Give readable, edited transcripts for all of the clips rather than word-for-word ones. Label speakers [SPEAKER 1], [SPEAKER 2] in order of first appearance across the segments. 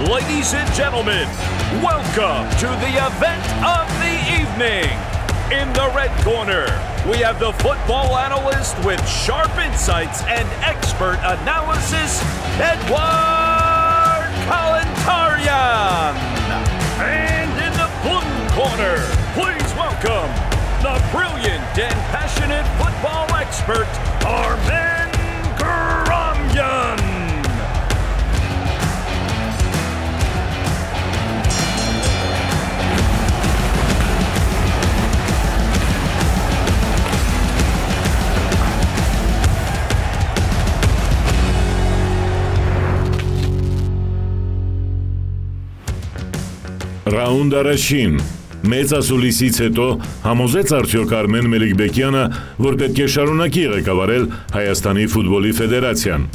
[SPEAKER 1] Ladies and gentlemen, welcome to the event of the evening. In the red corner, we have the football analyst with sharp insights and expert analysis, Edward Kalantarian. And in the blue corner, please welcome the brilliant and passionate football expert, Armen Karamyan.
[SPEAKER 2] Ռաունդ առաջին մեծ ասուլիսից հետո համոզեց արդյոք Արմեն Մելիքբեկյանը, որ պետք է շարունակի ղեկավարել Հայաստանի ֆուտբոլի ֆեդերացիան։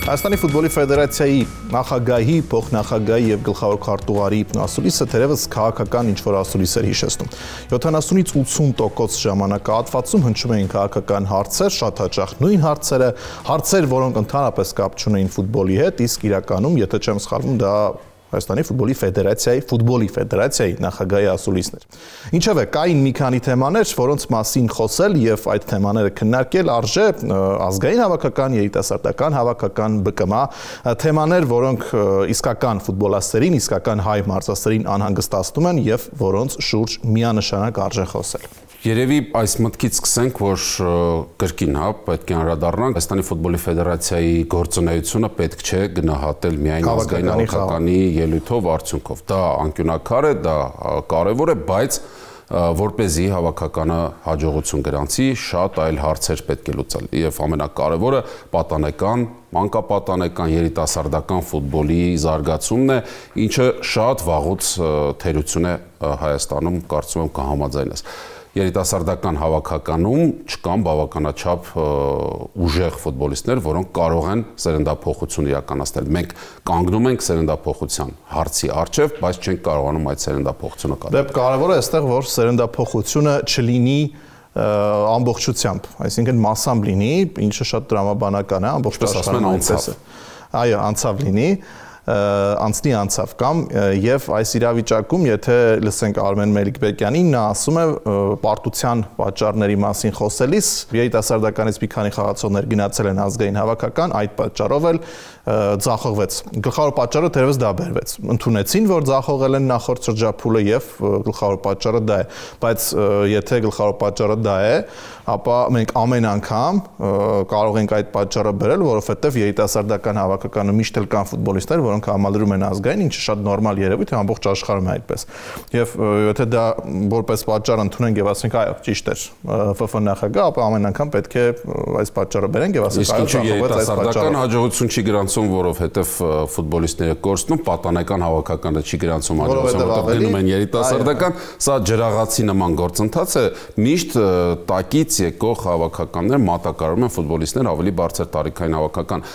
[SPEAKER 3] Հայաստանի ֆուտբոլի ֆեդերացիայի նախագահի, փոխնախագահի եւ գլխավոր քարտուղարի ասուլիսը թերևս քաղաքական ինչ-որ ասուլիս էր հիշեցնում։ 70-ից 80% ժամանակահատվածում հնչում էին քաղաքական հարցեր, շատ հաճախ նույն հարցեր, որոնք ընդհանրապես կապ չունեին ֆուտբոլի հետ, իսկ իրականում, եթե չեմ սխալվում, դա Հայաստանի ֆուտբոլի ֆեդերացիայի նախագահի ասուլիսներ։ Ինչևէ, կային մի քանի թեմաներ, որոնց մասին խոսել եւ այդ թեմաները քննարկել արժե ազգային հավաքական, երիտասարդական հավաքական, ԲԿՄ թեմաներ, որոնք իսկական ֆուտբոլաստերին, իսկական հայ մարզասերին անհանգստացնում են եւ որոնց շուրջ միանշանակ արժե խոսել։
[SPEAKER 4] Երևի այս մտքից սկսենք, որ կրկին, պետք է անդրադառնանք Հայաստանի ֆուտբոլի ֆեդերացիայի գործունեությունը պետք չէ գնահատել միայն ազգային հավաքականի ելույթով, արդյունքով։ Դա անկյունակար է, դա կարևոր է, բայց որպեսզի հավաքականը հաջողություն գրանցի, շատ այլ հարցեր պետք է լուծել։ Եվ ամենակարևորը պատանեկան, մանկապատանեկան, երիտասարդական ֆուտբոլի զարգացումն է, ինչը շատ վաղուց թերություն է Հայաստանում, կարծում եմ կհամաձայնես։ Երիտասարդական հավաքականում չկան բավականաչափ ուժեղ ֆուտբոլիստներ, որոնք կարող են սերնդափոխություն իրականացնել։ Մենք կանգնում ենք սերնդափոխության հարցի առջև, բայց չենք կարողանում այդ սերնդափոխությունը կատարել։
[SPEAKER 3] Կարևորը այստեղ, որ սերնդափոխությունը չլինի ամբողջությամբ, այսինքն մասամբ լինի, ինչը շատ տրամաբանական է, ամբողջ աշխարհում այնպես է։ Այո, անցավ լինի, անցավ կամ եւ այս իրավիճակում եթե լսենք Արմեն Մելիքբեկյանին նա ասում է պարտության պատճառների մասին խոսելիս երիտասարդականից մի քանի խաղացողներ գնացել են ազգային հավաքական այդ պատճառով էլ ձախողվեց գլխավոր պատճառը թերևս դա բերվեց ընդունեցին որ ձախողել են նախորդ շրջափուլը եւ գլխավոր պատճառը դա է բայց եթե գլխավոր պատճառը դա է ապա մենք ամեն անգամ կարող ենք այդ պատճառը բերել որովհետեւ երիտասարդական հավաքականը միշտ էլ կան ֆուտբոլիստներ որոնք համալրում են ազգային, ինչը շատ նորմալ երևույթ է ամբողջ աշխարհում է այդպես։ Եվ եթե դա որպես պատճառ ընդունենք եւ ասենք այո, ճիշտ է, ՖՖ նախագահ, ապա ամեն անգամ պետք է այս պատճառը բերենք եւ ասենք այո,
[SPEAKER 4] երիտասարդական հաջողություն չի գրանցում, որովհետեւ ֆուտբոլիստները կորցնում, պատանեկան հավաքականը չի գրանցում հաջողություն, որովհետեւ դնում են երիտասարդական, սա ջրաղացի նման գործընթաց է, միշտ տակից եկող հավաքականներ մատակարարում են ֆուտբոլիստներ ավելի բարձր տարիքային հավաքական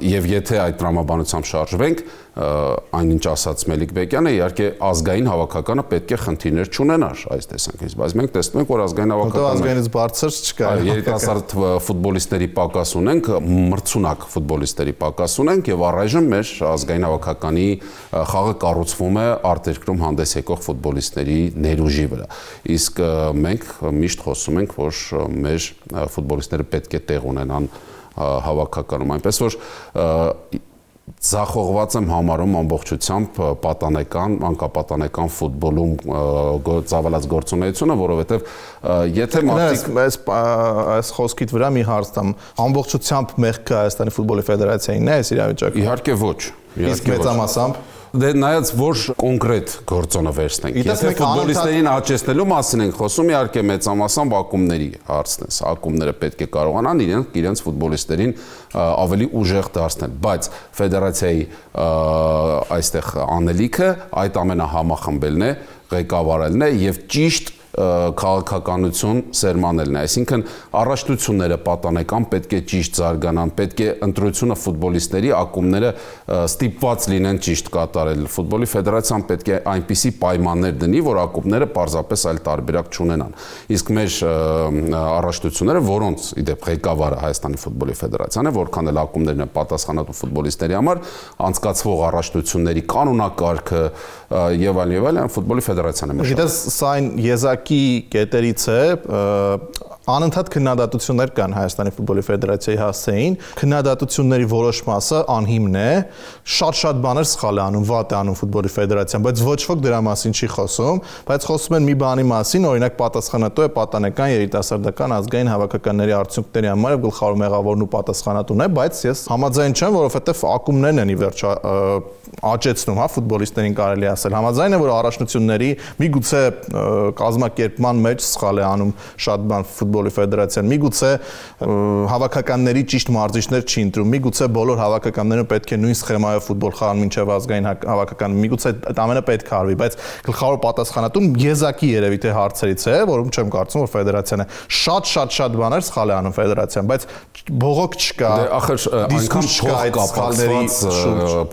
[SPEAKER 4] եւ եթե այդ տրամաբանությամբ շարժվենք այնինչ ասաց Մելիքբեկյանը իհարկե ազգային հավաքականը պետք է խնդիրներ չունենար այս տեսանկյունից բայց մենք տեսնում ենք որ ազգային հավաքականը
[SPEAKER 3] ազգայինից բարձր չկա
[SPEAKER 4] երիտասարդ ֆուտբոլիստերի պակաս ունենք մրցունակ ֆուտբոլիստերի պակաս ունենք եւ առայժմ մեր ազգային հավաքականի խաղը կառուցվում է արտերկրում հանդես եկող ֆուտբոլիստների ներուժի վրա իսկ մենք միշտ խոսում ենք որ մեր ֆուտբոլիստները պետք է տեղ ունենան հավաքականում այնպես որ Ձախողված եմ համարում ամբողջությամբ պատանեկան, մանկապատանեկան ֆուտբոլում ծավալած գործունեությունը, որովհետև եթե մարդիկ
[SPEAKER 3] այս խոսքիդ վրա մի հարց տամ, ամբողջությամբ մեղքը Հայաստանի ֆուտբոլի ֆեդերացիային է այս իրավիճակում։
[SPEAKER 4] Իհարկե ոչ։
[SPEAKER 3] Իսկ մեծամասամբ
[SPEAKER 4] Դե նայած որ կոնկրետ գործոնը վերցնենք։ Եթե ֆուտբոլիստերին աճեցնելու մասին ենք խոսում, իհարկե մեծամասամբ ակումբների հարցն է։ Ակումբները պետք է կարողանան իրենց ֆուտբոլիստերին ավելի ուժեղ դարձնել, բայց ֆեդերացիայի այստեղ անելիքը այդ ամենահամախմբելն է, ղեկավարելն է եւ ճիշտ քաղաքականություն սերմանելն է, այսինքն առաջնությունները պատանեկան պետք է ճիշտ զարգանան, պետք է ընտրությունը ֆուտբոլիստների ակումբները ստիպված լինեն ճիշտ կատարել։ Ֆուտբոլի ֆեդերացիան պետք է այնպիսի պայմաններ դնի, որ ակումբները պարզապես այլ տարբերակ չունենան։ Իսկ մեր առաջնությունները, որոնց իդեպ ղեկավարը Հայաստանի ֆուտբոլի ֆեդերացիան է, որքան էլ ակումբներն են պատասխանատու ֆուտբոլիստերի համար, անցկացվող առաջնությունների կանոնակարգը եւ այլն ֆուտբոլի ֆեդերացիան է մշտապես։
[SPEAKER 3] Գիտես, սա այն եզակի կետերից է, անընդհատ քննադատություններ կան Հայաստանի ֆուտբոլի ֆեդերացիայի հասցեին, քննադատությունների որոշ մասը անհիմն է, շատ բաներ սխալ է անում, վատ է անում ֆուտբոլի ֆեդերացիան, բայց ոչ ոք դրա մասին չի խոսում, բայց խոսում են մի բանի մասին, օրինակ պատասխանատու է պատանեկան երիտասարդական ազգային հավաքականների արդյունքների համար եւ գլխավոր մեղավորն ու պատասխանատուն է, բայց ես համաձայն չեմ, որովհետեւ ակումբներն են ի վերջ աճեցնում, հա, ֆուտբոլիստերին կարելի ասել։ Համաձայն է, որ առաջնությունների միգուցե կազմակերպման մեջ սխալ է անում շատ բան ֆուտբոլի ֆեդերացիան, միգուցե հավաքականների ճիշտ մարզիչներ չի ընտրում, միգուցե բոլոր հավաքականները պետք է նույն սխեմայով ֆուտբոլ խաղան մինչև ազգային հավաքական, միգուցե այդ ամենը պետք է արվի, բայց գլխավոր պատասխանատուն եզակի երևի թե հարցերից է, որում չեմ կարծում, որ ֆեդերացիան է շատ բաներ սխալ է անում ֆեդերացիան, բայց բողոք չկա, դիսկուրս չկա այդ սխալների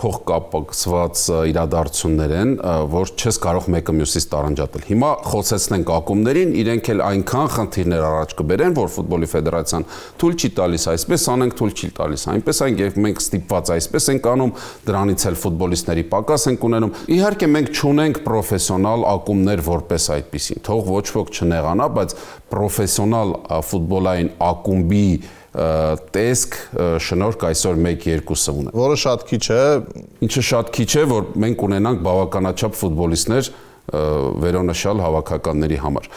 [SPEAKER 4] փոխկապակցված իրադարձություններ են, որ չես կարող մեկը մյուսից տարանջատել։ Հիմա խոսեցնենք ակումբներին, իրենք էլ այնքան խնդիրներ առաջ կբերեն, որ ֆուտբոլի ֆեդերացիան թույլ չի տալիս, այսպես անենք, թույլ չի տալիս, այնպես այն եւ մենք ստիպված այսպես ենք անում, դրանից էլ ֆուտբոլիստների պակաս ենք ունենում։ Իհարկե մենք չունենք պրոֆեսիոնալ ակումբներ որպես այդպիսին, թող ոչ ոք չնեղանա, բայց պրոֆեսիոնալ ֆուտբոլային ակումբի տեսք շնորհք այսօր 1-2-ը ունեն։
[SPEAKER 3] Որը շատ քիչ է,
[SPEAKER 4] ինչը շատ քիչ է, որ մենք ունենանք բավականաչափ ֆուտբոլիստներ վերոնշյալ հավաքականների համար,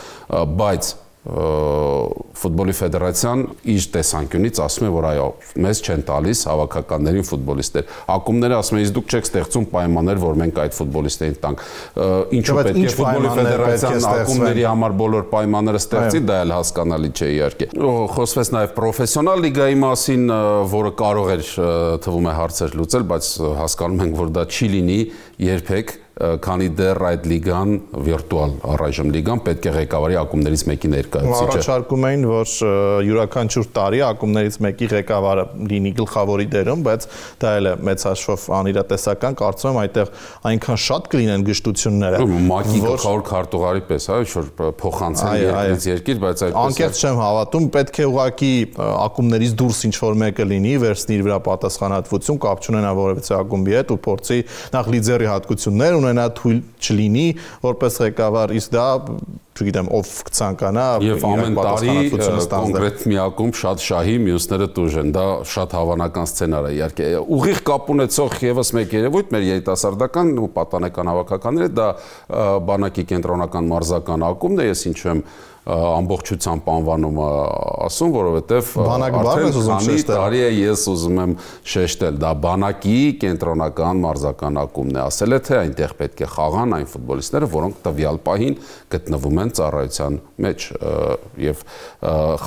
[SPEAKER 4] բայց ֆուտբոլի ֆեդերացիան իր տեսանկյունից ասում է, որ այո, մեզ չեն տալիս հավաքականներին ֆուտբոլիստներ։ Ակումբները ասում են, իսկ դուք չեք ստեղծում պայմաններ, որ մենք այդ ֆուտբոլիստերին տանք։ Ինչու պետք է ֆուտբոլի ֆեդերացիան ակումբների համար բոլոր պայմանները ստեղծի, դա էլ հասկանալի չէ իհարկե։ Խոսվեց նաև պրոֆեսիոնալ լիգայի մասին, որը կարող էր թվում է հարցեր լուծել, բայց հասկանում ենք, որ դա չի լինի երբեք, քանի դեռ այդ լիգան վիրտուալ առայժմ լիգան պետք է ղեկավարի ակումբներից մեկի ներկայացուցիչը։
[SPEAKER 3] Առաջարկում էին, որ յուրաքանչյուր տարի ակումբներից մեկի ղեկավարը լինի գլխավորի դերում, բայց դա էլ է մեծ հաշվով անիրատեսական, կարծում եմ այդտեղ այնքան շատ կլինեն գժտությունները։
[SPEAKER 4] ՄԱԿ-ի գլխավոր քարտուղարի պես, հա, որ փոխանցեն երկրից երկիր, բայց այդպես
[SPEAKER 3] անկեղծ չեմ հավատում, պետք է ուղղակի ակումբներից դուրս ինչ-որ մեկը լինի, վերցնի իր վրա պատասխանատվություն, կապ չունենա որևիցե ակումբի հետ ու փորձի նախ լիդերի հատկություններ ունենա, թույլ չլինի որպես ղեկավար, իսկ դա չգիտեմ ով կցանկանա
[SPEAKER 4] եւ ամեն տարի կոնկրետ մի ակումբ շատ շահի, մյուսները տուժ են, դա շատ հավանական սցենար է իհարկե։ Ուղիղ կապ ունեցող եւս մեկ երևույթ մեր երիտասարդական ու պատանեկան հավաքականները, դա բանակի կենտրոնական մարզական ակումբն է, ես ինչու եմ ամբողջությամբ անվանումը ասում, որովհետև արդեն քանի տարի է ես ուզում եմ շեշտել, դա բանակի կենտրոնական մարզական ակումբն է, ասել է թե այնտեղ պետք է խաղան այն ֆուտբոլիստները, որոնք տվյալ պահին գտնվում են ծառայության մեջ եւ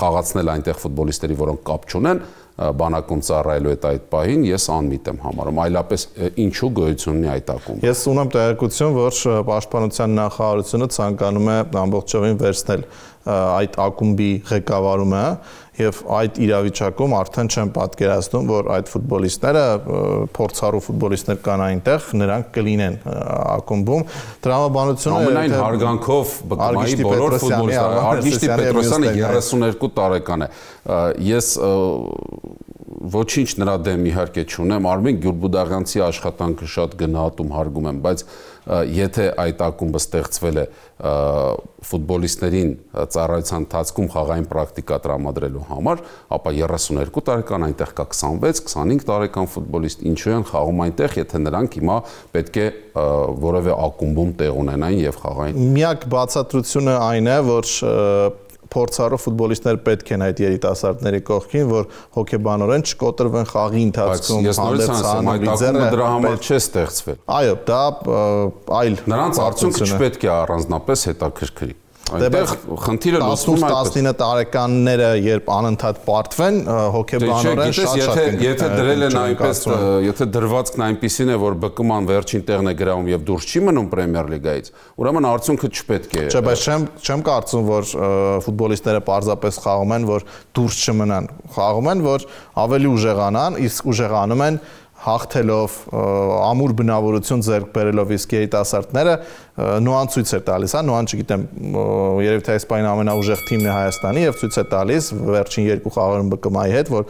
[SPEAKER 4] խաղացնել այնտեղ ֆուտբոլիստերի, որոնք կապ չունեն բանակում ծառայելու այդ պահին ես անմիտ եմ համարում, այլապես ինչու գոյություն ունի այդ ակումբը։
[SPEAKER 3] Ես ունեմ տեղեկություն, որ Պաշտպանության նախարարությունը ցանկանում է ամբողջովին վերցնել այդ ակումբի ղեկավարումը եւ այդ իրավիճակում արդեն չեմ պատկերացնում, որ այդ ֆուտբոլիստները փորձառու ֆուտբոլիստներ կան այնտեղ, նրանք կլինեն ակումբում։ Տրամաբանությունը
[SPEAKER 4] ամենայն հարգանքով բկմայի բոլոր ֆուտբոլիստները, Արգիշտի Պետրոսյանը 32 տարեկան է։ Ես ոչինչ նրա դեմ իհարկե չունեմ, Արմեն Գյուլբուդաղյանցի աշխատանքը շատ գնահատում հարգում եմ, բայց եթե այդ ակումբը ստեղծվել է ֆուտբոլիստերին ծառայության ընթացքում խաղային պրակտիկա տրամադրելու համար, ապա 32 տարեկան այնտեղ կա 26-25 տարեկան ֆուտբոլիստ, ինչու են խաղում այնտեղ, եթե նրանք հիմա պետք է որևէ ակումբում տեղ ունենային եւ խաղային։
[SPEAKER 3] Միակ բացատրությունը այն է, որ փորձառու ֆուտբոլիստներ պետք են այդ երիտասարդների կողքին, որ հոգեբանորեն չկոտրվեն խաղի ընթացքում,
[SPEAKER 4] հանդերձանալու այդ դրա համար չէ ստեղծվել։
[SPEAKER 3] Այո, դա այլ
[SPEAKER 4] նրանց արդյունքը չպետք է առանձնապես հետաքրքրի։ Այնտեղ խնդիրը լուծվում է
[SPEAKER 3] 18-19 տարեկանները, երբ անընդհատ պարտվեն, հոգեբանորեն շատ
[SPEAKER 4] եթե դրել են այնպես, եթե դրվածքն այնպեսին է, որ ԲԿՄ-ն վերջին տեղն է գրավում եւ դուրս չի մնում Պրեմիեր լիգայից, ուրեմն արդյունքը չպետք է։
[SPEAKER 3] Չէ, բայց չեմ կարծում, որ ֆուտբոլիստները պարզապես խաղում են, որ դուրս չմնան։ Խաղում են, որ ավելի ուժեղանան, իսկ ուժեղանում են հաղթելով, ամուր բնավորություն ձեռք բերելով, իսկ երիտասարդները նոան ցույց է տալիս, հա, նոան չգիտեմ, երևի թե Իսպանիան ամենաուժեղ թիմն է Հայաստանի եւ ցույց է տալիս վերջին 2 խաղերում ԲԿՄ-ի հետ, որ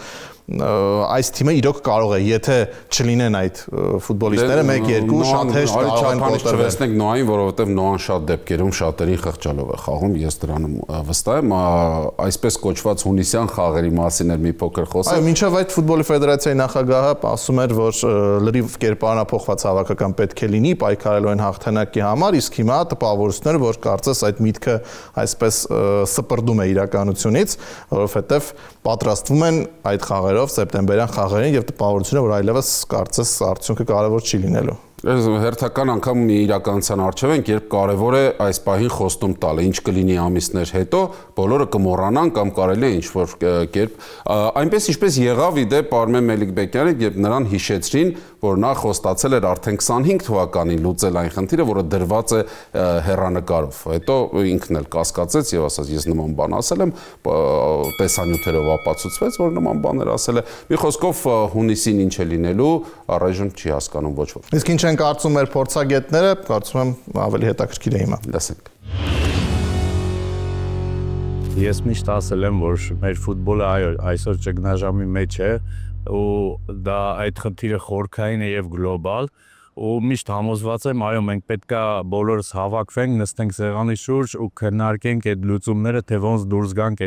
[SPEAKER 3] այս թիմը իրոք կարող է, եթե չլինեն այդ ֆուտբոլիստները 1-2 շատ հեշտ կարող են կոտրվել։
[SPEAKER 4] Նոային, որովհետև Նոան շատ դեպքերում շատերին խղճալով է խաղում, ես դրանում վստահ եմ, այսպես կոչված հունիսյան խաղերի մասին էր մի փոքր խոսել։
[SPEAKER 3] Այո, մինչև այդ ֆուտբոլի ֆեդերացիայի նախագահը ասում էր, որ լրիվ կերպարանափոխված հավաքական պետք է լինի պայքարելու այն հաղթանակի համար, իսկ հիմա տպավորություններ, որ կարծես այդ միտքը այսպես սպրդում է իրականությունից, որովհետև պատրաստվում են այդ խաղերով սեպտեմբերյան խաղերին եւ տպավորությունը, որ այլևս կարծես արդյունքը կարևոր չի լինելու։
[SPEAKER 4] Հերթական անգամ իրականության առջև ենք, երբ կարևոր է այս պահին խոստում տալը, ինչ կլինի ամիսներ հետո, բոլորը կմոռանան կամ կարելի է ինչ-որ կերպ, այնպես ինչպես եղավ իդեպ Արմեն Մելիքբեկյանը, երբ նրան հիշեցրին, որ նա խոստացել էր արդեն 25 թվականին լուծել այն խնդիրը, որը դրված է հեռանկարով։ Հետո ինքն էլ կասկածեց եւ ասաց, ես նման բան ասել եմ, տեսանյութերով ապացուցվեց, որ նման բաներ ասել է։ Մի խոսքով հունիսին ինչ է լինելու, առայժմ չի հասկանում ոչ ոք։
[SPEAKER 3] Իսկ ինչ են կարծում մեր փորձագետները, կարծում եմ ավելի հետաքրքիր է հիմա։
[SPEAKER 4] Լսենք։
[SPEAKER 5] Ես միշտ ասել եմ, որ մեր ֆուտբոլը այսօր ճգնաժամի մեջ է ու դա այդ խնդիրը խորքային է եւ գլոբալ ու միշտ համոզված եմ, այո, մենք պետքա բոլորս հավաքվենք, նստենք սեղանի շուրջ ու քննարկենք այդ լուծումները, թե ոնց դուրս գանք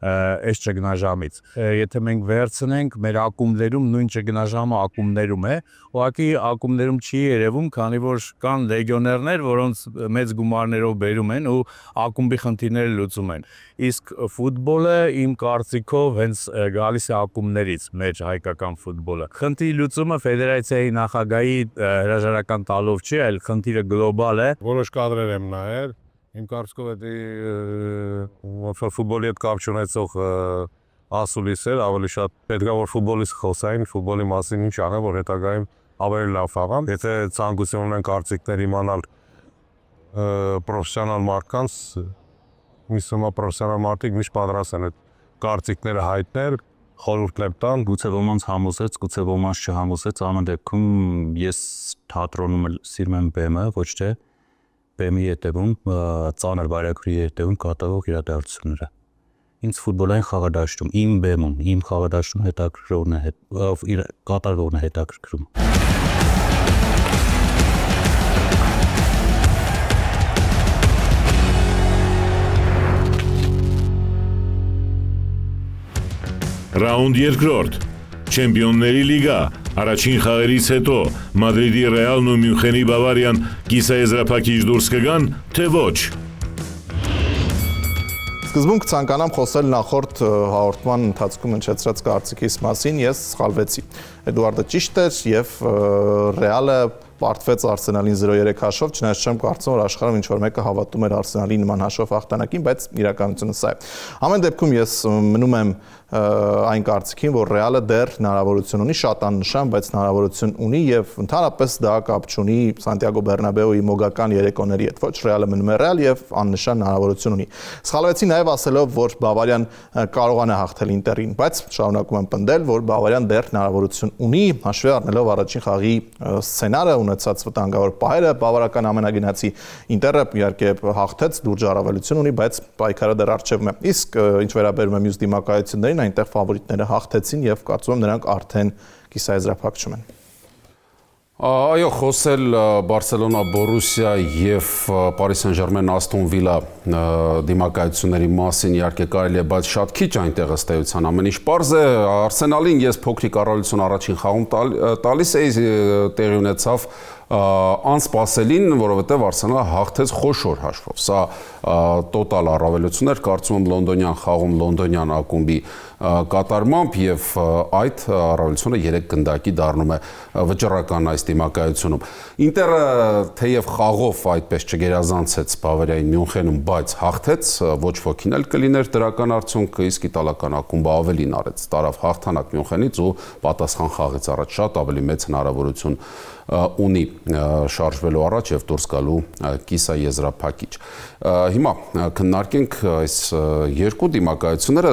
[SPEAKER 5] այս ճգնաժամից։ Եթե մենք վերցնենք մեր ակումբներում նույն ճգնաժամը ակումբներում է, ուղղակի ակումբներում չի երևում, քանի որ կան լեգիոներներ, որոնց մեծ գումարներով բերում են ու ակումբի խնդիրները լուծում են։ Իսկ ֆուտբոլը իմ կարծիքով հենց գալիս է ակումբներից, մեր հայկական ֆուտբոլը։ Խնդրի լուծումը ֆեդերացիայի նախագահի հրաժարական տալով չի, այլ խնդիրը գլոբալ է։
[SPEAKER 6] Որոշ կադրեր եմ նայել, իմ կարծիքով դա ֆուտբոլի հետ կապ չունեցող ասուլիսեր, ավելի շատ պետք է որ ֆուտբոլից խոսային, ֆուտբոլի մասին ինչ անեն, որ հետագայում ավելի լավ խաղան։ Եթե ցանկություն ունեն կարծիքներ իմանալ պրոֆեսիոնալ մարդկանց, միսոմա պրոֆեսիոնալ մարդիկ միշտ պատրաստ են այդ կարծիքները հայտնել, խորհուրդներ տալ,
[SPEAKER 5] գուցե ոմանց համոզեց, գուցե ոմանց չհամոզեց, ամեն դեպքում ես թատրոնում սիրում եմ բեմը, ոչ թե բեմի հետևում, ծանր վարակրի հետևում կատարվող իրադարձությունները։ Ինձ ֆուտբոլային խաղադաշտում, իմ բեմում, իմ խաղադաշտում հետաքրքրողն է, կատարվողն է հետաքրքրում։
[SPEAKER 2] Ռաունդ երկրորդ, Չեմպիոնների լիգա, առաջին խաղերից հետո Մադրիդի Ռեալն ու Մյունխենի Բավարիան կիսաեզրափակիչ դուրս կգան, թե ոչ։
[SPEAKER 3] Սկզբում կցանկանամ խոսել նախորդ հաղորդման ընթացքում հնչեցրած կարծիքիս մասին, ես սխալվեցի։ Էդուարդը ճիշտ էր եւ Ռեալը պարտվեց Արսենալին 0-3 հաշվով, չնայած չեմ կարծում, որ աշխարհում ինչ-որ մեկը հավատում էր Արսենալի նման հաշվով հաղթանակին, բայց իրականությունը սա է։ Ամեն դեպքում ես մնում եմ այն կարծիքին, որ Ռեալը դեռ հնարավորություն ունի, շատ աննշան, բայց հնարավորություն ունի եւ ընդհանրապես դա կապ չունի Սանտիագո Բեռնաբեուի մոգական երեկոների հետ։ Ոչ, Ռեալը մնում է Ռեալ եւ աննշան հնարավորություն ունի։ Սխալվեցի նաեւ ասելով, որ Բավարիան կարողան է հաղթել Ինտերին, բայց շարունակում եմ պնդել, որ Բավարիան դեռ հնարավորություն ունի, հաշվի առնելով առաջին խաղի սցենարը, ունեցած վտանգավոր պահերը, բավարարական ամենագնացի Ինտերը իհարկե հաղթեց, լուրջ առավելություն ունի, բայց պայքարը դեռ առջևում է։ Իսկ ինչ վերաբերում է մյուս դիմակայություններին, այնտեղ ֆավորիտները հաղթեցին եւ կարծում եմ նրանք արդեն կիսաեզրափակում են։
[SPEAKER 4] Այո, խոսել Բարսելոնա, Բորուսիա եւ Պարիս Սեն-Ժերմեն Աստոն Վիլա դիմակայությունների մասին իհարկե կարելի է, բայց շատ քիչ այնտեղ ըստ էության ամեն ինչ պարզ է։ Արսենալին ես փոքրիկ առավելություն առաջին խաղում տալիս էի, տեղի ունեցավ անսպասելին, որովհետև Արսենալը հաղթեց խոշոր հաշվով։ Սա տոտալ առավելություն էր, կարծում եմ լոնդոնյան խաղում լոնդոնյան ակումբի կատարմամբ եւ այդ առավելությունը 3 գնդակի դառնում է վճռական այս դիմակայությունում։ Ինտերը թեև խաղով այդպես չգերազանցեց Բավարիային Մյունխենում, բայց հաղթեց, ոչ ոքին էլ կլիներ դրական արդյունքը, իսկ իտալական ակումբը ավելին արեց, տարավ հաղթանակ Մյունխենից ու պատասխան խաղից առաջ շատ ավելի մեծ հնարավորություն ունի շարժվելու առաջ եւ դուրս գալու կիսաեզրափակիչ։ Հիմա քննարկենք այս երկու դիմակայությունները,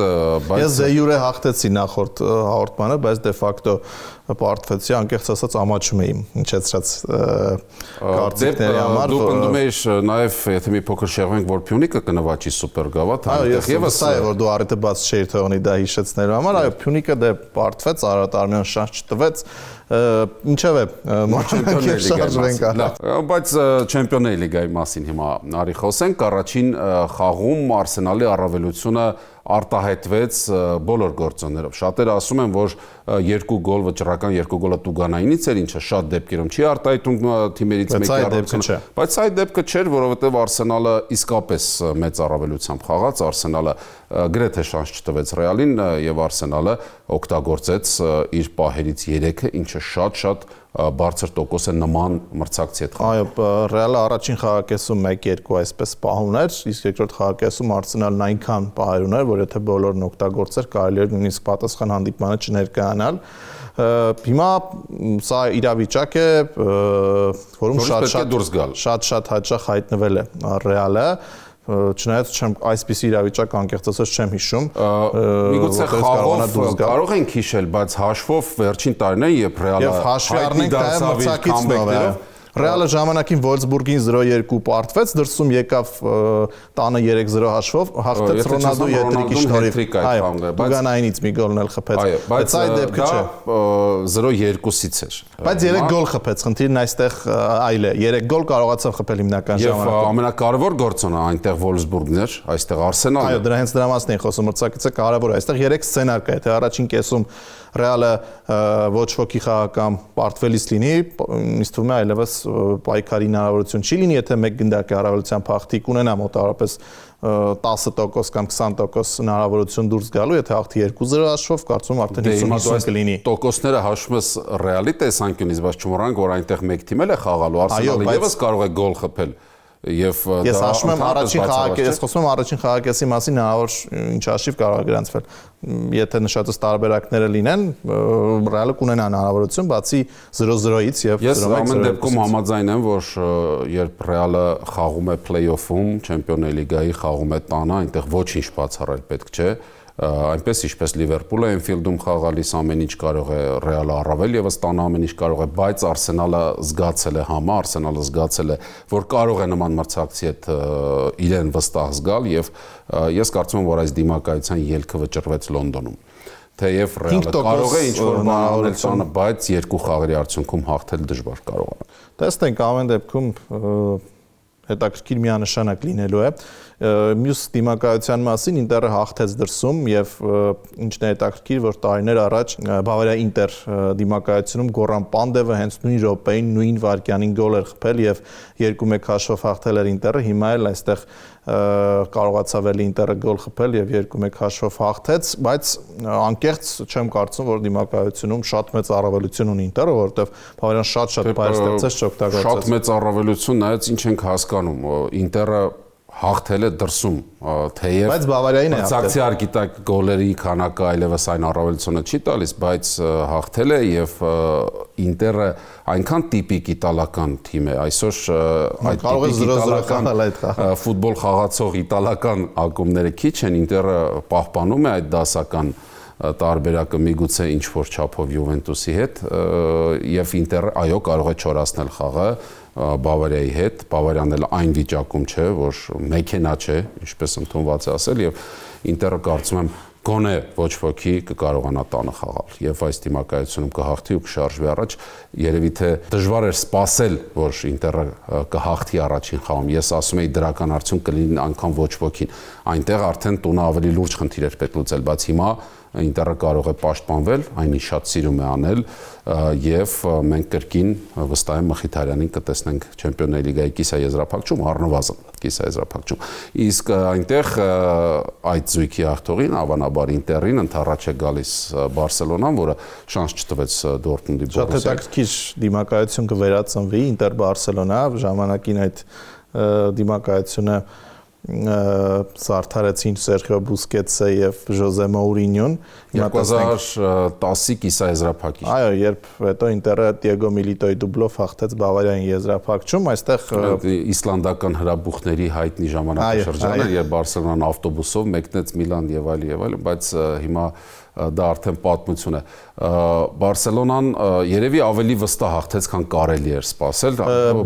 [SPEAKER 4] բայց
[SPEAKER 3] ես յուրե հաղթեցի նախորդ հաղորդմանը, բայց դե ֆակտո պարտվեցի, անկեղծ ասած ամաչում էի ինչեցրած կարծիքների համար։
[SPEAKER 4] Դու պնդում ես նաեւ, եթե մի փոքր շեղվենք, որ Փյունիկը կնվաճի Սուպերգավաթ,
[SPEAKER 3] այնտեղ եւս սա է, որ դու առիթը բաց չէի թողնի դա հիշեցնելու համար, այո, Փյունիկը դե պարտվեց, Արարատ Արմենիան շանս չտվեց, ինչեւ է մոչենքեր շարժվենք ահա։
[SPEAKER 4] Բայց Չեմպիոնների լիգայի մասին հիմա արի խոսենք, առաջին խաղում Արսենալի առավելությունը արտահայտվեց բոլոր գործոններով։ Շատերը ասում են, որ 2 գոլ վճռական 2 գոլը Տուգանայինից էր, ինչը շատ դեպքերում չի արտահայտում թիմերից մեկի առավելությունը, բայց այդ դեպքը չէր, որովհետև Արսենալը իսկապես մեծ առավելությամբ խաղաց, Արսենալը գրեթե շանս չտվեց Ռեալին եւ Արսենալը օգտագործեց իր պահերից 3-ը, ինչը շատ բարձր տոկոս է նման մրցակցի հետ խաղում։
[SPEAKER 3] Այո, Ռեալը առաջին խաղակեսում 1-2 այսպես պահում էր, իսկ երկրորդ խաղակեսում Արսենալն այնքան պահեր ուներ, որ եթե բոլորն օգտագործեր, կարելի էր նույնիսկ պատասխան հանդիպմանը չներկայանալ։ Հիմա սա իրավիճակ է, որում շատ հաճախ հայտնվել է Ռեալը, չնայած չեմ այսպիսի իրավիճակ անկեղծ ասած չեմ հիշում։
[SPEAKER 4] Միգուցե խաղով կարող ենք հիշել, բայց հաշվով վերջին տարիներին երբ Ռեալը
[SPEAKER 3] հաշվի առնենք նաև մրցակիցներով Ռեալը ժամանակին Վոլսբուրգին 0-2 պարտվեց, դրսում եկավ տանը 3-0 հաշվով, հաղթեց Ռոնալդոյի ետրիկի շնորհիվ։ Այո, Տուգանայինից մի գոլն էլ խփեց։ Բայց այդ դեպքը չէ։
[SPEAKER 4] 0-2-ից էր։
[SPEAKER 3] Բայց 3 գոլ խփեց, խնդիրն այստեղ այլ է։ 3 գոլ կարողացավ խփել հիմնական ժամանակում։
[SPEAKER 4] Եվ ամենակարևոր գործոնը այնտեղ Վոլսբուրգն էր, այստեղ Արսենալը։
[SPEAKER 3] Այո, հենց դրա մասն էի խոսում, մրցակիցը կարևոր է։ Այստեղ 3 սցենար կա, եթե առաջին կեսում Ռեալը ոչ ոքի խաղական պարտվելիս լինի, ինձ թվում է այլևս պայքարի հնարավորություն չի լինի, եթե 1 գնդակի առավելությամբ հաղթի կունենա մոտավորապես 10% կամ 20% հնարավորություն դուրս գալու, եթե հաղթի 2-0 հաշվով, կարծում արդեն 50-50 կլինի։
[SPEAKER 4] Տոկոսները հաշվում ես Ռեալի տեսանկյունից, բայց չմոռանանք, որ այնտեղ 1 թիմ էլ է խաղալու, Արսենալը եւս կարող է գոլ խփել։ Եվ
[SPEAKER 3] ես հաշվում եմ առաջին խաղակեսի մասին հնարավոր ինչ հաշիվ կարող է գրանցվել։ Եթե նշածս տարբերակները լինեն, Ռեալը կունենա հնարավորություն, բացի 0-0-ից եւ 0-1-0-2-ից։
[SPEAKER 4] Ես ամեն դեպքում համաձայն եմ, որ երբ Ռեալը խաղում է փլեյ-օֆում, Չեմպիոնների լիգայի խաղում է տանը, այնտեղ ոչինչ բացառել պետք չէ։ Այնպես ինչպես Լիվերպուլը Էնֆիլդում խաղալիս ամեն ինչ կարող է Ռեալը առավել եւս տանը ամեն ինչ կարող է, բայց Արսենալը զգացել է համը, Արսենալը զգացել է, որ կարող է նման մրցակցի հետ իրեն վստահ զգալ եւ ես կարծում եմ, որ այս դիմակայության ելքը վճռվեց Լոնդոնում։ Թեև Ռեալը կարող է ինչ-որ բան անել տանը, բայց 2 խաղերի արդյունքում հաղթել դժվար կարող է։
[SPEAKER 3] Տեսնենք ամեն դեպքում հետաքրքիր միանշանակ լինելու է։ Մյուս դիմակայության մասին Ինտերը հաղթեց դրսում եւ ինչն է հետաքրքիր, որ տարիներ առաջ Բավարիա Ինտեր դիմակայությունում Գորան Պանդևը հենց նույն րոպեին, նույն վայրկյանին գոլ էր խփել եւ 2-1 հաշվով հաղթել էր Ինտերը, հիմա էլ այստեղ կարողացավ էլ Ինտերը գոլ խփել եւ 2-1 հաշվով հաղթեց, բայց անկեղծ չեմ կարծում, որ դիմակայությունում շատ մեծ առավելություն ունի Ինտերը, որովհետեւ Բավարիան շատ բայր ստեղծեց, չօգտագործեց։
[SPEAKER 4] Շատ մեծ առավելություն, նայած ինչ ենք հասկանում, Ինտերը հաղթել է դրսում, թեև
[SPEAKER 3] բայց Բավարիային է հաղթել։
[SPEAKER 4] Մրցակցի արգիտակ գոլերի քանակը այլևս այն առավելությունը չի տալիս, բայց հաղթել է եւ Ինտերը այնքան տիպիկ իտալական թիմ է, այսօր այդ տիպիկ ֆուտբոլ խաղացող իտալական ակումբները քիչ են, Ինտերը պահպանում է այդ դասական տարբերակը միգուցե ինչ որ չափով Յուվենտուսի հետ եւ Ինտերը այո կարող է չորացնել խաղը Բավարիայի հետ, Բավարիան էլ այն վիճակում չէ, որ մեքենա չէ, ինչպես ընդունված է ասել եւ Ինտերը կարծում եմ գոնե ոչ ոքի կկարողանա տանը խաղալ եւ այս դիմակայությունում կհաղթի ու կշարժվի առաջ, երևի թե դժվար էր սպասել, որ Ինտերը կհաղթի առաջին խաղում։ Ես ասում եի դրական արդյունք կլինի անգամ ոչ ոքին։ Այնտեղ արդեն տունը ավելի լուրջ խնդիր էր պետք լուծել, բայց հիմա Ինտերը կարող է պաշտպանվել, այն ինչ շատ սիրում է անել եւ մենք կրկին վստահ եմ Մխիթարյանին կտեսնենք Չեմպիոնների լիգայի կիսաեզրափակում, առնվազն կիսաեզրափակում։ Իսկ այնտեղ այդ զույգի հաղթողին, հավանաբար Ինտերին ընդառաջ է գալիս Բարսելոնան, որը շանս չտվեց Դորտմունդի Բորուսիային։
[SPEAKER 3] Շատ հետաքրքիր դիմակայություն կվերածնվի Ինտեր Բարսելոնա, ժամանակին այդ դիմակայությունը Սարթարեցին Սերխիո Բուսկետսը եւ Ժոզե Մոուրինյոն
[SPEAKER 4] 2010-ի կիսաեզրափակիչ։
[SPEAKER 3] Այո, երբ հետո Ինտերը Դիեգո Միլիտոյի դուբլով հաղթեց Բավարիային եզրափակում, այստեղ
[SPEAKER 4] իսլանդական հրաբուխների հայտնի ժամանակաշրջանը, երբ Բարսելոնան ավտոբուսով մեկնեց Միլան եւ այլ, բայց հիմա դա արդեն պատմություն է։ Բարսելոնան երևի ավելի վստահ հաղթեց, քան կարելի էր սպասել։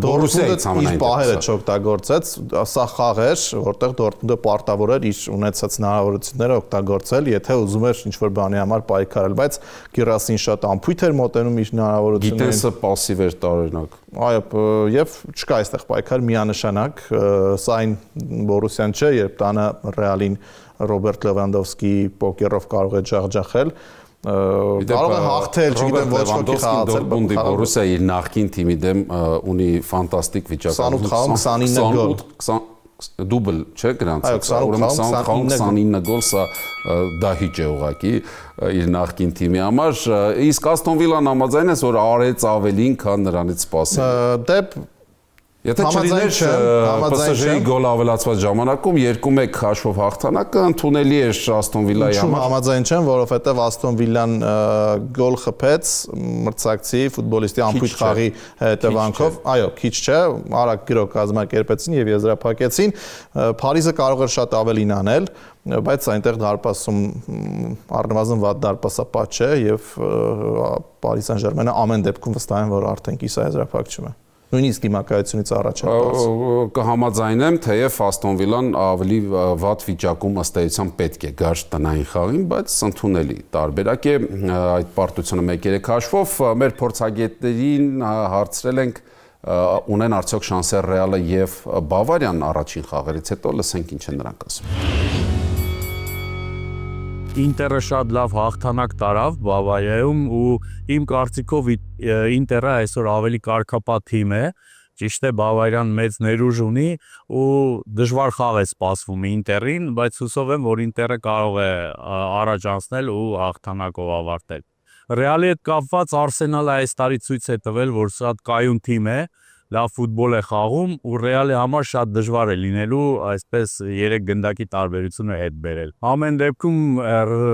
[SPEAKER 4] Բորուսիայից
[SPEAKER 3] իր պահերը չօգտագործեց, սա խաղ էր, որտեղ Դորտմունդը պարտավոր էր իր ունեցած հնարավորությունները օգտագործել, եթե ուզում էր ինչ-որ բանի համար պայքարել, բայց Գիրասին շատ անփույթ էր մոտենում իր հնարավորություններին։
[SPEAKER 4] Գիտենսը պասիվ էր տարօրինակ։
[SPEAKER 3] Այո, եւ չկա այստեղ պայքար միանշանակ, սա այն Բորուսիան չէ, երբ տանը Ռեալին Ռոբերտ Լևանդովսկի պոկերով կարող է ջախջախել, կարող է հաղթել, չգիտեմ ոչ ոքի խաղացել։
[SPEAKER 4] Դորտմունդի Բորուսիայի իր նախկին թիմի դեմ ունի ֆանտաստիկ վիճակահանում,
[SPEAKER 3] 28 գոլ,
[SPEAKER 4] դուբլ, չէ, գրանցած, ուրեմն 29 գոլ, սա դահիճ է ուղղակի իր նախկին թիմի համար, իսկ Ասթոն Վիլան համաձայն է, որ արեց ավելին, քան նրանից սպասել։ Եթե չլիներ PSG-ի գոլ ավելացված ժամանակում 2-1 հաշվով հաղթանակը ընդունելի էր Ասթոն Վիլայի համար։
[SPEAKER 3] Համաձայն չեմ, որովհետև Ասթոն Վիլան գոլ խփեց մրցակցի ֆուտբոլիստի անփույթ խաղի հետևանքով։ Այո, քիչ չէ, արագ գրոհ կազմակերպեցին եւ եզրափակեցին։ Փարիզը կարող էր շատ ավելին անել, բայց այնտեղ դարպասում առնվազն վատ դարպասապատ չէ եւ Պարիս Սեն-Ժերմենը ամեն դեպքում վստահ եմ, որ արդեն կիսաեզրափակում է։ Նույնիսկ դիմակայությունից առաջ
[SPEAKER 4] կհամաձայնեմ, թեև Ասթոն Վիլան ավելի վատ վիճակում ըստ էության պետք է գար տնային խաղին, բայց ընդունելի տարբերակ է այդ պարտությունը 1-3 հաշվով։ Մեր փորձագետներին հարցրել ենք ունեն արդյոք շանսեր Ռեալը եւ Բավարիան առաջին խաղերից հետո, լսենք ինչ են նրանք ասում։
[SPEAKER 5] Ինտերը շատ լավ հաղթանակ տարավ Բավարիայում ու իմ կարծիքով Ինտերը այսօր ավելի կարգապատ թիմ է, ճիշտ է Բավարիան մեծ ներուժ ունի ու դժվար խաղ է սպասվում Ինտերին, բայց հուսով եմ, որ Ինտերը կարող է առաջ անցնել ու հաղթանակով ավարտել։ Ռեալի հետ կապված Արսենալը այս տարի ցույց է տվել, որ շատ կայուն թիմ է, լավ ֆուտբոլ է խաղում ու Ռեալի համար շատ դժվար է լինելու այսպես 3 գնդակի տարբերությունը հետ բերել։ Ամեն դեպքում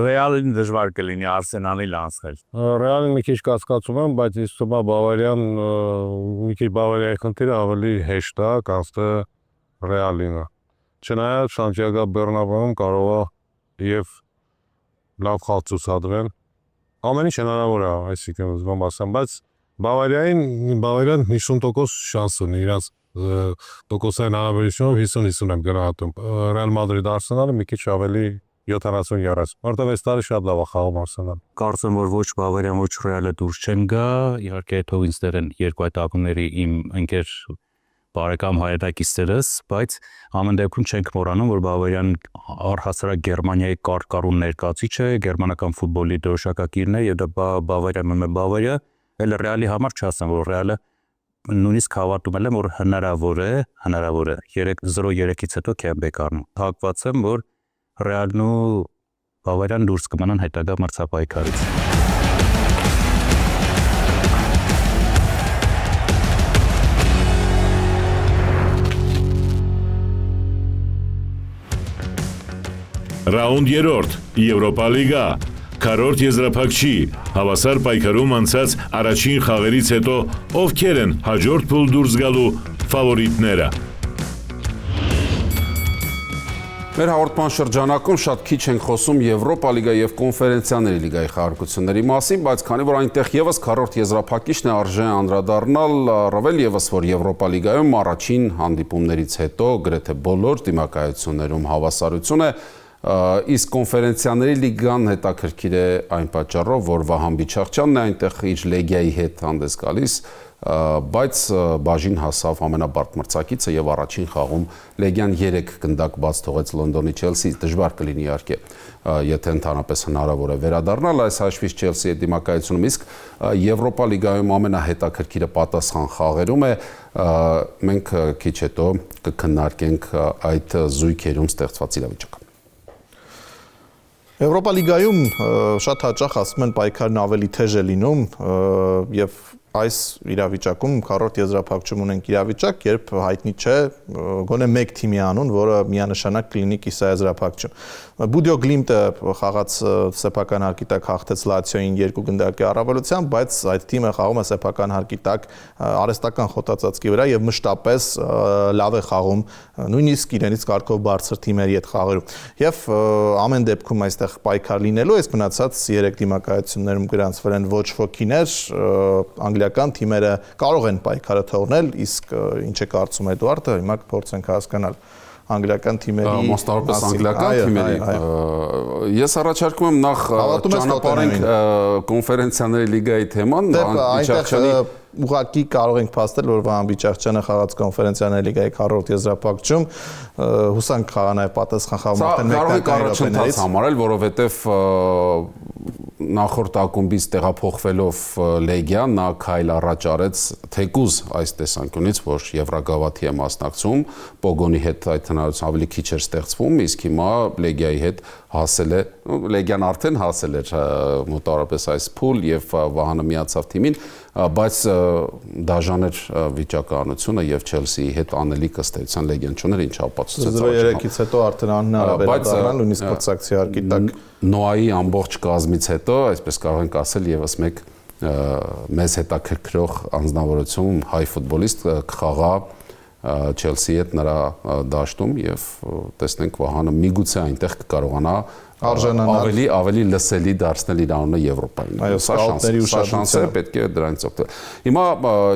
[SPEAKER 5] Ռեալին դժվար կլինի Արսենալին անցնել։
[SPEAKER 6] Ռեալին մի քիչ կասկածում եմ, բայց ինձ թվում է Բավարիան մի քիչ Բավարիայի խնդիրը ավելի հեշտ է, քան թե Ռեալինը։ Չնայած Սանտիագո Բեռնաբեում կարող է եւ լավ խաղ ցուցադրեն։ Ամեն ինչ հնարավոր է, այսինքն ուզում ասեմ, բայց Բավարիան 50% շանս ունի, իրաց տոկոսային հարաբերությունով 50-50 եմ գնահատում։ Ռեալ Մադրիդ Արսենալը մի քիչ ավելի 70-30, որտեղ այս տարի շատ լավ է խաղում Արսենալը։
[SPEAKER 5] Կարծեմ, որ ոչ Բավարիան, ոչ Ռեալը դուրս չեն գա, իհարկե հետո ինձ դեռ են երկու այդ ակումբների իմ ընկեր բարեկամ հայրենակիցներս, բայց ամեն դեպքում չենք մոռանում, որ Բավարիան առհասարակ Գերմանիայի կարկառուն ներկայացիչ է, գերմանական ֆուտբոլի դրոշակակիրն է, եւ դա Բավարիա Էլ Ռեալի համար չասեմ, որ Ռեալը նույնիսկ հավատում եմ, որ հնարավոր է 3-0-3-ից հետո քեմբեք առնում։ Հակված եմ, որ Ռեալն ու Բավարիան դուրս կմնան հետագա մրցապայքարից։
[SPEAKER 2] Ռաունդ 3 Եվրոպա լիգա Քառորդ եզրափակչի հավասար պայքարում անցած առաջին խաղերից հետո ովքեր են հաջորդ փուլ դուրս գալու ֆավորիտները։
[SPEAKER 4] Մեր հաղորդման շրջանակում շատ քիչ ենք խոսում Եվրոպա լիգա եւ կոնֆերենցիաների լիգայի խաղարկությունների մասին, բայց քանի որ այնտեղ եւս քառորդ եզրափակիչն է արժե անդրադառնալ, առավել եւս որ Եվրոպա լիգայում առաջին հանդիպումներից հետո գրեթե բոլոր դիմակայություններում հավասարություն է, Իսկ կոնֆերենցիաների լիգան հետաքրքիր է այն պատճառով, որ Վահան Բիչախչյանն է այնտեղ իր Լեգիայի հետ հանդես գալիս, բայց բաժին հասավ ամենաբարդ մրցակիցը եւ առաջին խաղում Լեգիան 3 գնդակ բաց թողեց Լոնդոնի Չելսի, դժվար կլինի իհարկե, եթե ընդհանրապես հնարավոր է վերադառնալ այս հաշվից Չելսիի դիմակայությունում, իսկ Եվրոպա լիգայում ամենահետաքրքիրը պատասխան խաղերում է, մենք քիչ հետո կքննարկենք այդ զույգերում ստեղծված իրավիճակը։
[SPEAKER 3] Եվրոպա լիգայում շատ հաճախ ասում են պայքարն ավելի թեժ է լինում եւ այս իրավիճակում քառորդ եզրափակում ունենք իրավիճակ, երբ հայտնի չէ գոնե մեկ թիմի անուն, որը միանշանակ կլինի կիսաեզրափակում։ Բուդյո Գլիմտը խաղաց սեփական հարկի տակ հաղթեց Լացիոյին 2 գնդակի առավելությամբ, բայց այդ թիմը խաղում է սեփական հարկի տակ արհեստական խոտածածկի վրա եւ մշտապես լավ է խաղում, նույնիսկ իրենից կարգով բարձր թիմերի հետ խաղերում։ Եվ ամեն դեպքում այստեղ պայքար լինելու, այս մնացած 3 դիմակայություններում գրանցվել են ոչ ոքիներ, անգլիական թիմերը կարող են պայքարը թողնել, իսկ ինչ է կարծում Էդուարդը, հիմա կփորձենք հասկանալ անգլիական թիմերի
[SPEAKER 4] մասնավորապես անգլիական թիմերի ես առաջարկում եմ նախ ճանապարհենք կոնֆերենցիաների լիգայի թեման
[SPEAKER 3] Բիչախչյանի ուղղակի կարող ենք փաստել որ Վահան Բիչախչյանը խաղաց կոնֆերենցիաների լիգայի քառորդ եզրափակում հուսանք խաղա նաև պատասխան խաղում արդեն մեկնական րոպեներից
[SPEAKER 4] համարել որովհետև նախորդ ակումբից տեղափոխվելով Լեգիան նա քայլ առաջ արեց թեկուզ այս տեսանկյունից որ Եվրագավաթի է մասնակցում Պոգոնի հետ այդ հնարավորություն ավելի քիչ էր ստեղծվում իսկ հիմա Լեգիայի հետ հասել է Լեգիան արդեն հասել էր մոտավորապես այս փուլ եւ Վահանը միացավ թիմին բայց դաժան էր վիճակահանությունը եւ Չելսիի հետ անելիք ըստ էության Լեգիան չուներ ինչ ապացուցեց
[SPEAKER 3] 0-3-ից հետո արդեն անհնարավոր դառնալ նույնիսկ մրցակցի հարկի տակ
[SPEAKER 4] Նոայի ամբողջ կազմից հետո այսպես կարող ենք ասել եւս մեկ մեզ հետաքրքրող անձնավորություն հայ ֆուտբոլիստ կխաղա Չելսիի հետ նրա դաշտում եւ տեսնենք Վահանը միգուցե այնտեղ կկարողանա ավելի լսելի դարձնել իր անունը Եվրոպայում։ Սա շանս է, պետք է դրանից օգտվել։ Հիմա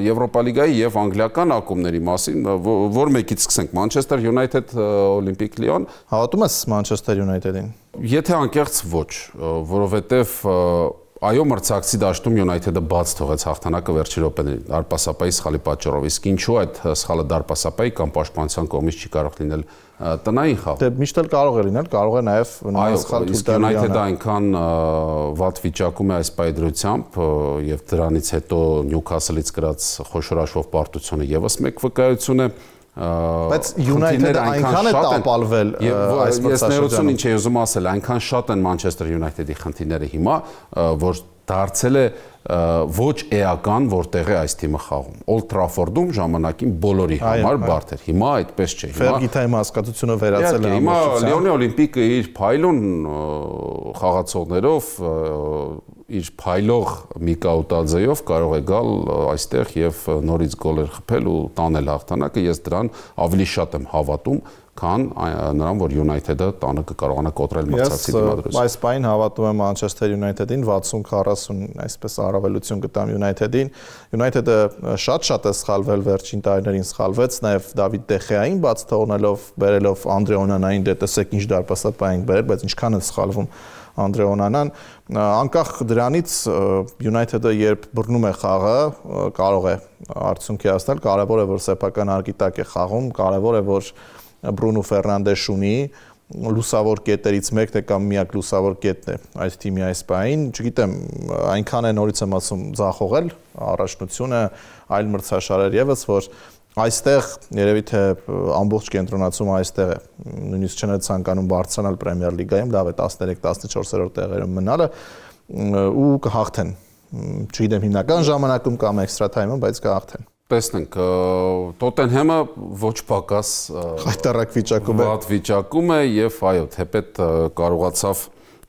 [SPEAKER 4] Եվրոպա լիգայի եւ անգլիական ակումբների մասին որ մեկից սկսենք Մանչեսթեր Յունայթեդ Օլիմպիկ Լիոն։
[SPEAKER 3] Հավատում ես Մանչեսթեր Յունայթեդին։
[SPEAKER 4] Եթե անկեղծ ոչ, որովհետեւ Այո, մրցակցի դաշտում Յունայթեդը բաց թողեց հաղթանակը վերջի րոպեներին դարպասապայի սխալի պատճառով, իսկ ինչու այդ սխալը դարպասապայի կամ պաշտպանության կողմից չի կարող լինել տնային խաղ։
[SPEAKER 3] Դե միշտ էլ կարող է լինել, կարող է նաև
[SPEAKER 4] սխալ թույլ Յունայթեդը այնքան վատ վիճակում է այս պայծրությամբ եւ դրանից հետո Նյուքասլից գրած խոշոր հաշվով պարտությունը եւս մեկ վկայություն է
[SPEAKER 3] բայց Յունայթեդը այնքան է տապալվել այս
[SPEAKER 4] ես ներողություն ինչ եմ ուզում ասել այնքան շատ են Մանչեսթեր Յունայթեդի խնդիրները հիմա որ դարձել է ոչ էական որտեղ է այս թիմը խաղում Օլդ Տրաֆորդում ժամանակին բոլորի համար բարդ էր հիմա այդպես չէ
[SPEAKER 3] Ֆերգիթայի հասկացությունը վերացել է
[SPEAKER 4] հիմա Լիոնի Օլիմպիկը իր փայլուն խաղացողներով իր փայլող Միկաուտաձեով կարող է գալ այստեղ եւ նորից գոլեր խփել ու տանել հաղթանակը ես դրան ավելի շատ եմ հավատում քան նրան որ Յունայթեդը տանը կկարողանա կոտրել մրցակցի դիմադրությունը
[SPEAKER 3] այս պայն հավատում եմ Մանչեսթեր Յունայթեդին 60-40 այսպես առավելություն կտամ Յունայթեդին Յունայթեդը շատ է սխալվել վերջին տարիներին սխալվեց նաեւ Դավիթ Դեխեային բաց թողնելով բերելով Անդրե Օնանային դե տեսեք ինչ դարպասապային բերել բայց ինչքան է սխալվում Անդրե Օնանան անկախ դրանից Յունայթեդը երբ բռնում է խաղը կարող է արդյունքի հասնել կարևոր է որ սեփական հարկի տակ է խաղում կարևոր է որ Բրունո Ֆերնանդես ունի լուսավոր կետերից մեկն է կամ միակ լուսավոր կետն է այս թիմի այս պահին չգիտեմ այնքան է նորից եմ ասում ձախողել առաջնությունը այլ մրցաշարեր եւս որ այստեղ երևի թե ամբողջ կենտրոնացումը այստեղ է նույնիսկ չեն ցանկանում բարձրանալ Պրեմիեր լիգայում լավ է 13-14-րդ տեղերում մնալը ու կհաղթեն չգիտեմ հիմնական ժամանակում կամ էքստրա թայմում բայց կհաղթեն
[SPEAKER 4] Տեսնենք Տոտենհեմը ոչ պակաս
[SPEAKER 3] խայտարակ վիճակում է
[SPEAKER 4] վատ վիճակում է եւ այո թեպետ կարողացավ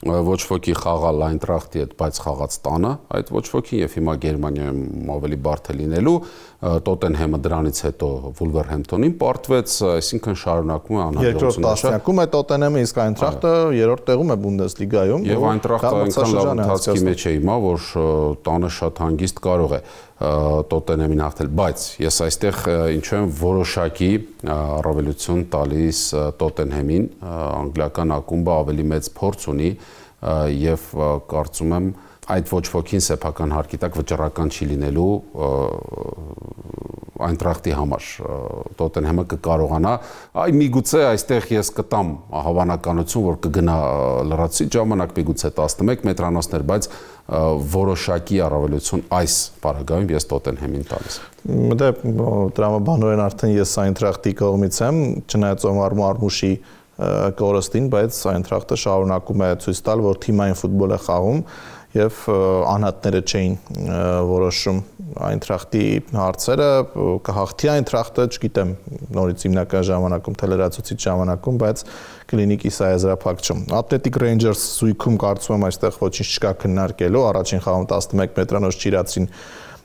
[SPEAKER 4] ոչ ոքի խաղալ Այնտրախտի հետ, բայց խաղաց տանը այդ ոչ ոքի եւ հիմա Գերմանիայում ավելի բարդ է լինելու, Տոտենհեմը դրանից հետո Վուլվերհեմփթոնին պարտվեց, այսինքն շարունակում է անհաջողությունը։
[SPEAKER 3] Երկրորդ տասնյակում է Տոտենհեմը, իսկ Այնտրախտը երրորդ տեղում է Բունդեսլիգայում։
[SPEAKER 4] Եվ Այնտրախտը այնքան լավ ընթացքի մեջ է հիմա, որ տանը շատ հանգիստ կարող է Տոտենհեմին հաղթել, բայց ես այստեղ ինչու եմ որոշակի առավելություն տալիս Տոտենհեմին, անգլիական ակումբը ավելի մեծ փորձ ունի եւ կարծում եմ այդ ոչ ոքին սեփական հարկի տակ վճռական չի լինելու Այնտրախտի համար Տոտենհեմը կկարողանա այ միգուցե այստեղ ես կտամ հավանականություն որ կգնա լրացուցիչ ժամանակ միգուցե 11 մետրանոցներ բայց որոշակի առավելություն այս պարագայում ես Տոտենհեմին տալիս
[SPEAKER 3] Դե տրամաբանորեն արդեն ես Այնտրախտի կողմից եմ չնայած Օմար Մարմուշի կորստին բայց Այնտրախտը շարունակում է ցույց տալ որ թիմային ֆուտբոլ է խաղում եւ անհատները չէին որոշում Այնտրախտի հարցերը կհաղթի Այնտրախտը, չգիտեմ, նորից հիմնական ժամանակում թե լրացուցիչ ժամանակում, բայց կլինի կիսաեզրափակում։ Athletic Rangers զույգում կարծում եմ այստեղ ոչինչ չկա քննարկելու, առաջին խաղում 11 մետրանոց ճիրացրին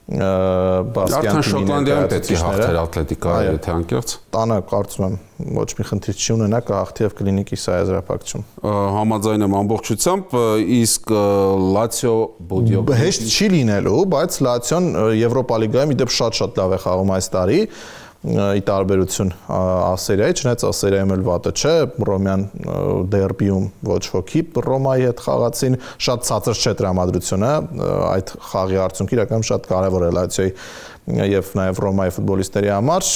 [SPEAKER 4] Արդեն Շոտլանդիայում պետք է հաղթեր Ատլետիկա, եթե անկեղծ։
[SPEAKER 3] Տանը կարծում եմ ոչ մի խնդիր չի ունենա, կհաղթի եւ կլինի կիսաեզրափակում։
[SPEAKER 4] Համաձայն եմ ամբողջությամբ, իսկ Լացիո Բոդիո
[SPEAKER 3] հեշտ չի լինելու, բայց Լացիոն Եվրոպա լիգայում իդեպ շատ լավ է խաղում այս տարի։ Ի տարբերություն Ասերիայի, չնայած Ասերիայում էլ վատը չէ, Ռոմյան դերբիում ոչ ոքի Ռոմայի հետ խաղացին, շատ ցածր չէ տրամադրությունը, այդ խաղի արդյունքը իրականում շատ կարևոր է Լացիոյի եւ նաեւ Ռոմայի ֆուտբոլիստների համար,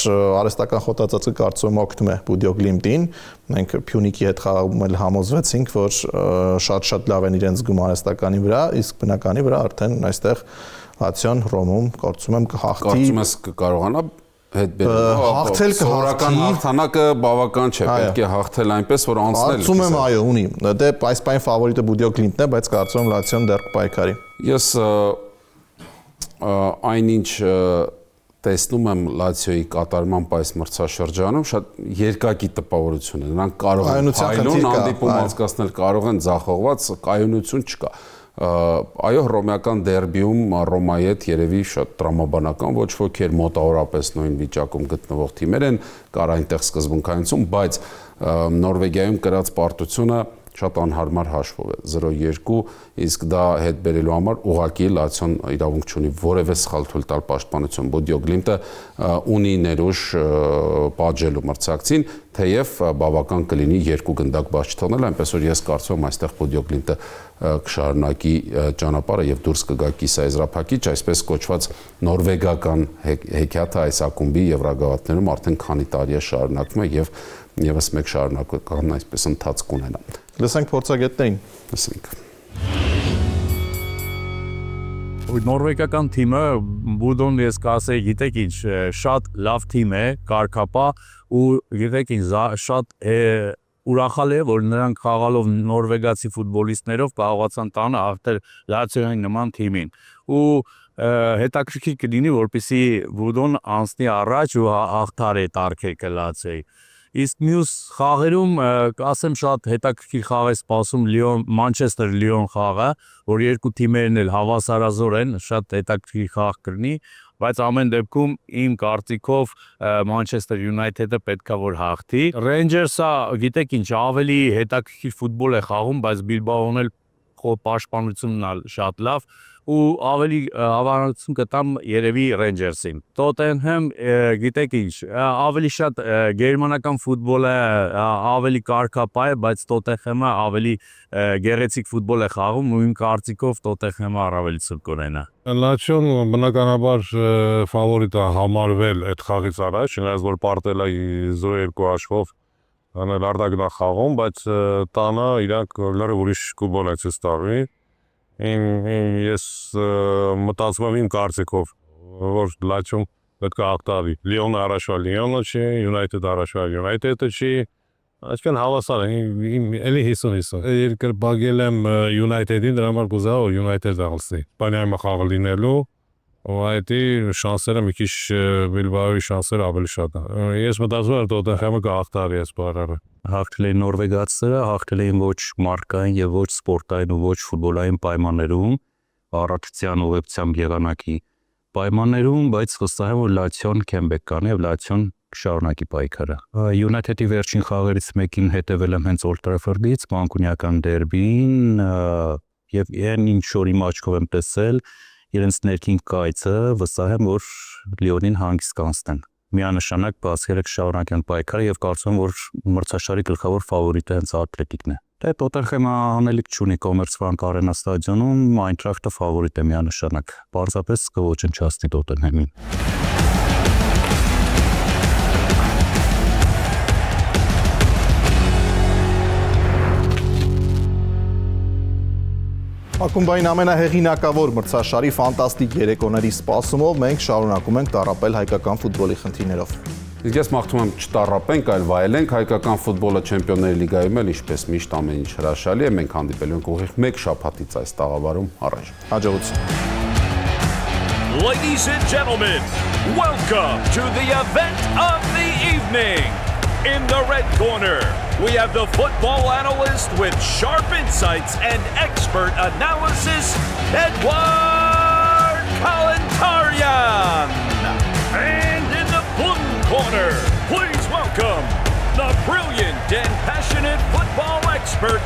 [SPEAKER 3] արհեստական խոտածածկը կարծում եմ օգնում է Բուդիո Գլիմտին, մենք Փյունիկի հետ խաղում էլ համոզվեցինք, որ շատ լավ են իրենց զգում արհեստականի վրա, իսկ բնականի վրա արդեն այստեղ Լացիոն Ռոմում կարծում եմ կհաղթի։
[SPEAKER 4] Կարծում ես կկարողանա
[SPEAKER 3] հաղթել
[SPEAKER 4] կհաղթի հաղթանակը բավական չէ, պետք է հաղթել այնպես, որ անցնել։
[SPEAKER 3] Կարծում եմ այո, ունի։ Դե այս պայն ֆավորիտը Բուդիո Գլիմտն է, բայց կարծում եմ Լացիոն դեռ կպայքարի։
[SPEAKER 4] Ես այնինչ տեսնում եմ Լացիոյի կատարմամբ այս մրցաշրջանում շատ երկակի տպավորություն է։ Նրանք կարող են փայլուն հանդիպում անցկացնել, կարող են ձախողված, կայունություն չկա։ Այո, հռոմեական դերբիում Ռոմայի հետ երևի շատ տրամաբանական ոչ ոքի էր մոտավորապես նույն վիճակում գտնվող թիմեր են, կար այնտեղ սկզբունքայնություն, բայց Նորվեգիայում կրած պարտությունը շատ անհարմար հաշվով է 0-2, իսկ դա հետ բերելու համար ուղղակի Լացիոն իրավունք չունի որևէ սխալ թույլ տալ պաշտպանություն։ Բոդիո Գլիմտը ունի ներուժ պատժելու մրցակցին, թեև բավական կլինի երկու գնդակ բաց չթողնել, այնպես որ ես կարծում եմ այստեղ Բոդիո Գլիմտը կշարունակի ճանապարհը եւ դուրս կգա կիսաեզրափակիչ, այսպես կոչված նորվեգական հեքիաթը այս ակումբի եվրագավաթներում արդեն քանի տարի է շարունակվում է եւ եւս մեկ շարունակական այսպես ընթացք ունենա։
[SPEAKER 3] Լսենք փորձագետներին։
[SPEAKER 4] Լսենք։
[SPEAKER 5] Նորվեգական թիմը Բուդոն ես կասեի, գիտեք ինչ, շատ լավ թիմ է, կարգապահ ու գիտեք ինչ, շատ ուրախալ է, որ նրանք խաղալով նորվեգացի ֆուտբոլիստներով կարողացան տանը հաղթել Լացիոյի նման թիմին։ Ու հետաքրքիր կլինի, որպեսզի Բուդոն անցնի առաջ ու հաղթարի տարգեկը Լացիոյի։ Իսկ մյուս խաղերում կասեմ շատ հետաքրքիր խաղ է սպասում Մանչեսթեր Լիոն խաղը, որ երկու թիմերն էլ հավասարազոր են, շատ հետաքրքիր խաղ կլինի, բայց ամեն դեպքում իմ կարծիքով Մանչեսթեր Յունայթեդը պետքա որ հաղթի։ Ռեյնջերսը գիտեք ինչ, ավելի հետաքրքիր ֆուտբոլ է խաղում, բայց Բիլբաոն էլ պաշտպանությունն շատ լավ ու ավելի հավանություն կտամ երևի Ռեյնջերսին։ Տոտենհեմ գիտեք ինչ, ավելի շատ գերմանական ֆուտբոլը ավելի կարգապահ է, բայց Տոտենհեմը ավելի գեղեցիկ ֆուտբոլ է խաղում ու իմ կարծիքով Տոտենհեմը առավելություն կունենա։
[SPEAKER 6] Լացիոն բնականաբար ֆավորիտ է համարվել այդ խաղից առաջ, չնայած որ պարտել է 0-2 հաշվով լարդագնա խաղում, բայց տանը իրանք լրիվ ուրիշ ֆուտբոլ է ցույց տալի։ Ես մտածում եմ իմ կարծիքով, որ Լացիոն պետք է հաղթի։ Լիոնը առաջվա Լիոնը չի, Յունայթեդը առաջվա Յունայթեդը չի, այսինքն հավասար է, էլի 50-50։ Երկրպագել եմ Յունայթեդին, դրա համար կուզա որ Յունայթեդը հաղթի։ Իսպանիայում խաղը լինելու, ու այդի շանսերը մի քիչ Բիլբաոյի շանսերը ավելի շատ են։ Ես մտածում եմ Տոտենհեմը կհաղթի այս բառը։
[SPEAKER 5] Հաղթել էին նորվեգացիները, հաղթել էին ոչ մարկային եւ ոչ սպորտային ու ոչ ֆուտբոլային պայմաններում, առաքության ուղղությամբ եղանակի պայմաններում, բայց վստահ եմ, որ Լացիոն կեմբեք կանի եւ Լացիոն շարունակի պայքարը։ United-ի վերջին խաղերից մեկին հետևել եմ հենց Old Trafford-ից, մանկունյական դերբին եւ այն ինչ որ իմ աչքով եմ տեսել, իրենց ներքին կայծը վստահ եմ, որ Լիոնին հանգիստ կանցնեն։ Միանշանակ բասկերը կշարունակեն պայքարը եւ կարծում եմ, որ մրցաշարի գլխավոր ֆավորիտը հենց Ատլետիկն է։ Դե Տոտենհեմը անելիք չունի Commerzbank Arena ստադիոնում, Այնտրախտը ֆավորիտ է միանշանակ։ Պարզապես կոչնչացնի Տոտենհեմին։
[SPEAKER 3] Ակումբային ամենահեղինակավոր մրցաշարի ֆանտաստիկ երեկոների սպասումով մենք շարունակում ենք տառապել հայկական ֆուտբոլի խնդիրներով։
[SPEAKER 4] Իսկ ես մաղթում եմ չտառապենք, այլ վայելենք հայկական ֆուտբոլը Չեմպիոնների լիգայում էլ ինչպես միշտ ամեն ինչ հրաշալի է, մենք հանդիպելու ենք ուղիղ 1 շաբաթից այս տաղավարում առաջ։
[SPEAKER 3] Հաջողություն։
[SPEAKER 1] Ladies and gentlemen, welcome to the event of the evening. In the red corner, we have the football analyst with sharp insights and expert analysis, Edward Kalantarian. And in the blue corner, please welcome the brilliant and passionate football expert,